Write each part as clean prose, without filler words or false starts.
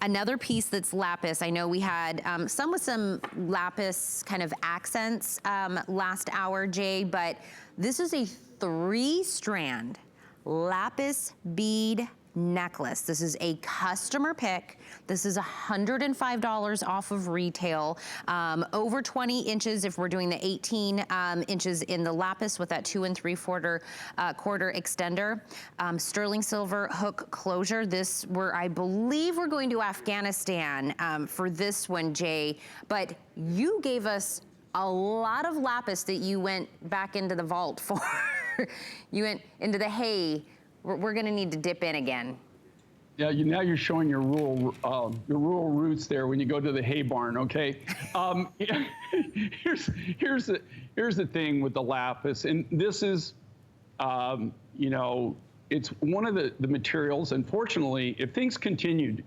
Another piece that's lapis, I know we had some with some lapis kind of accents last hour, Jay, but this is a 3-strand lapis bead necklace. This is a customer pick. This is $105 off of retail. Over 20 inches if we're doing the 18 inches in the lapis with that 2 3/4 quarter extender. Sterling silver hook closure. This, I believe we're going to Afghanistan for this one, Jay, but you gave us a lot of lapis that you went back into the vault for. You went into the hay. We're gonna need to dip in again. Yeah, now you're showing your rural roots there when you go to the hay barn, okay? Here's the thing with the lapis, and this is, you know, it's one of the materials, unfortunately, if things continued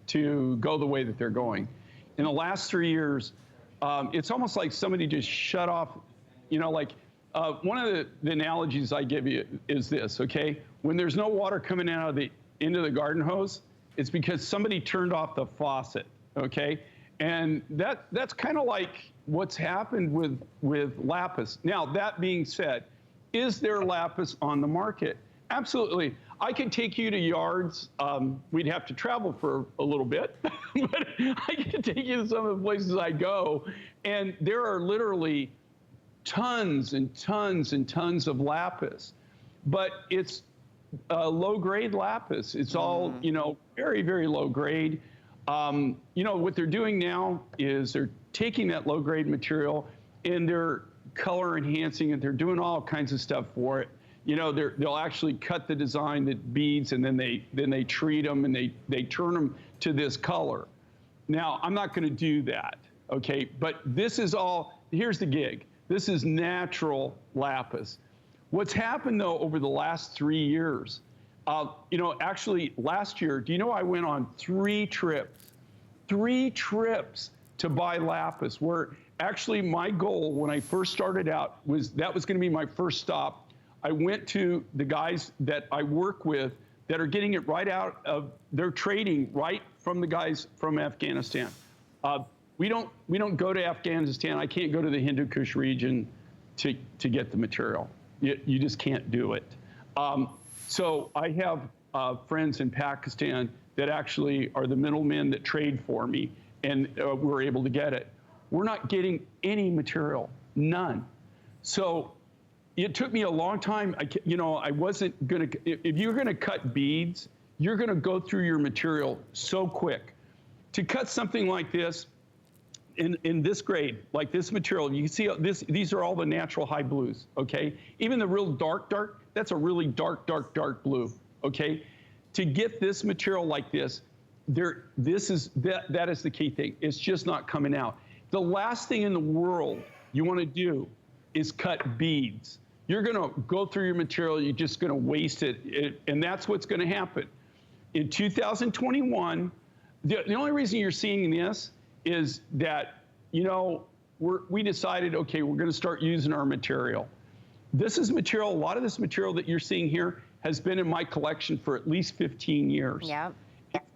to go the way that they're going, in the last 3 years, it's almost like somebody just shut off, you know, like, one of the analogies I give you is this, okay? When there's no water coming out of into the garden hose, it's because somebody turned off the faucet, okay? And that's kind of like what's happened with lapis. Now, that being said, is there lapis on the market? Absolutely. I could take you to yards. We'd have to travel for a little bit, but I could take you to some of the places I go, and there are literally tons and tons and tons of lapis, but it's low-grade lapis. It's all, you know, very, very low grade. You know, what they're doing now is they're taking that low-grade material and they're color enhancing it. They're doing all kinds of stuff for it. You know, they'll actually cut the design, the beads, and then they treat them and they turn them to this color. Now, I'm not going to do that, okay? But this is all, here's the gig. This is natural lapis. What's happened, though, over the last 3 years, you know, actually last year, do you know I went on 3 trips to buy lapis, where actually my goal when I first started out was that was going to be my first stop. I went to the guys that I work with that are getting it right out of, they're trading right from the guys from Afghanistan. We don't go to Afghanistan. I can't go to the Hindu Kush region to get the material. You just can't do it. So I have friends in Pakistan that actually are the middlemen that trade for me, and we're able to get it. We're not getting any material, none. So it took me a long time. You know, I wasn't gonna, if you're gonna cut beads, you're gonna go through your material so quick. To cut something like this, in this grade, like this material, you can see these are all the natural high blues, okay? Even the real dark, that's a really dark blue, okay? To get this material like this, that is the key thing. It's just not coming out. The last thing in the world you wanna do is cut beads. You're gonna go through your material, you're just gonna waste it, and that's what's gonna happen. In 2021, the only reason you're seeing this is that, you know, we decided, okay, we're going to start using our material. This is material, a lot of this material that you're seeing here has been in my collection for at least 15 years. Yeah.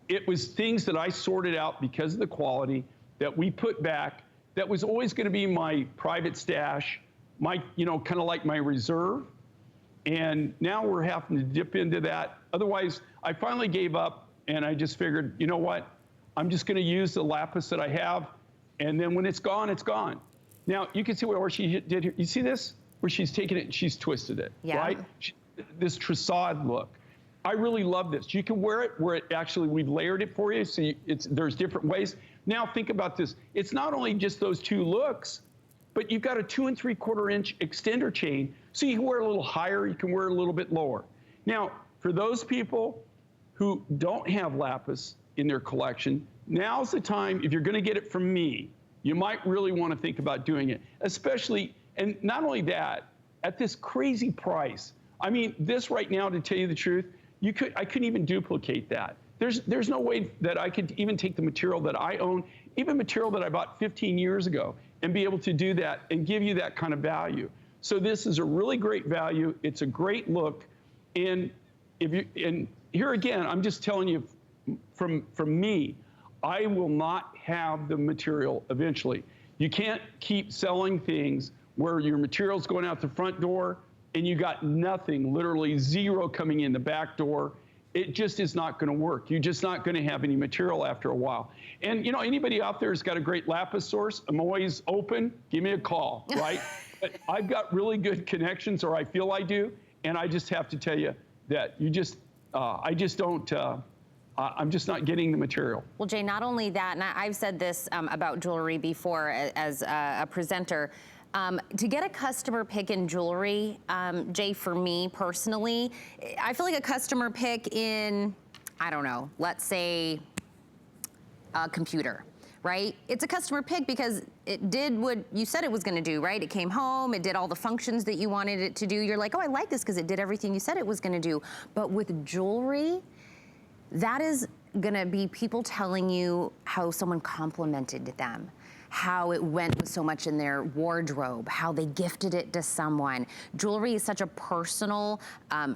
It was things that I sorted out because of the quality that we put back, that was always going to be my private stash, my, you know, kind of like my reserve. And now we're having to dip into that. Otherwise, I finally gave up and I just figured, you know what? I'm just going to use the lapis that I have, and then when it's gone, it's gone. Now, you can see what she did here. You see this? Where she's taken it and she's twisted it, right? This trissade look. I really love this. You can wear it where it actually, we've layered it for you, so there's different ways. Now, think about this. It's not only just those 2 looks, but you've got a 2 3/4 inch extender chain, so you can wear a little higher, you can wear a little bit lower. Now, for those people who don't have lapis in their collection, now's the time. If you're going to get it from me, you might really want to think about doing it, especially, and not only that, at this crazy price. I mean, this right now, to tell you the truth, I couldn't even duplicate that. There's no way that I could even take the material that I own, even material that I bought 15 years ago, and be able to do that and give you that kind of value. So this is a really great value. It's a great look, and here again, I'm just telling you, from me, I will not have the material eventually. You can't keep selling things where your material's going out the front door and you got nothing, literally zero coming in the back door. It just is not going to work. You're just not going to have any material after a while. And anybody out there has got a great lapis source, I'm always open. Give me a call, right? But I've got really good connections, or I feel I do, and I just have to tell you that I just don't. I'm just not getting the material. Well, Jay, not only that, and I've said this about jewelry before as a presenter. To get a customer pick in jewelry, Jay, for me personally, I feel like a customer pick in, I don't know, let's say a computer, right? It's a customer pick because it did what you said it was gonna do, right? It came home, it did all the functions that you wanted it to do. You're like, oh, I like this because it did everything you said it was gonna do. But with jewelry, that is gonna be people telling you how someone complimented them, how it went with so much in their wardrobe, how they gifted it to someone. Jewelry is such a personal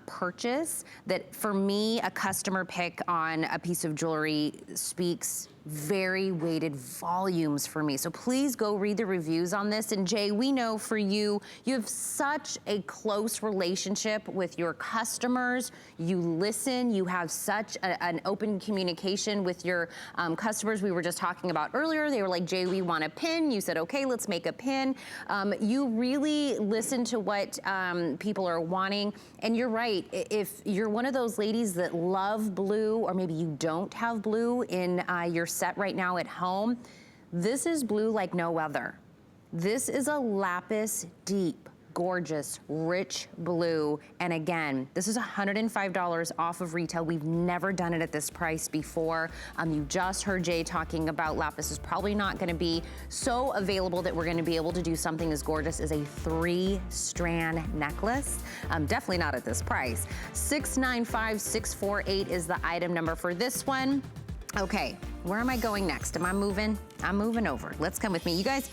purchase that for me, a customer pick on a piece of jewelry speaks very weighted volumes for me. So please go read the reviews on this. And Jay, we know for you, you have such a close relationship with your customers. You listen, you have such an open communication with your customers. We were just talking about earlier, they were like, Jay, we want a pin. You said, okay, let's make a pin. You really listen to what people are wanting. And you're right, if you're one of those ladies that love blue, or maybe you don't have blue in your set right now at home, this is blue like no other. This is a lapis deep, gorgeous, rich blue. And again, this is $105 off of retail. We've never done it at this price before. You just heard Jay talking about lapis is probably not gonna be so available that we're gonna be able to do something as gorgeous as a 3-strand necklace. Definitely not at this price. 695648 is the item number for this one. Okay, where am I going next? Am I moving? I'm moving over. Let's come with me. You guys,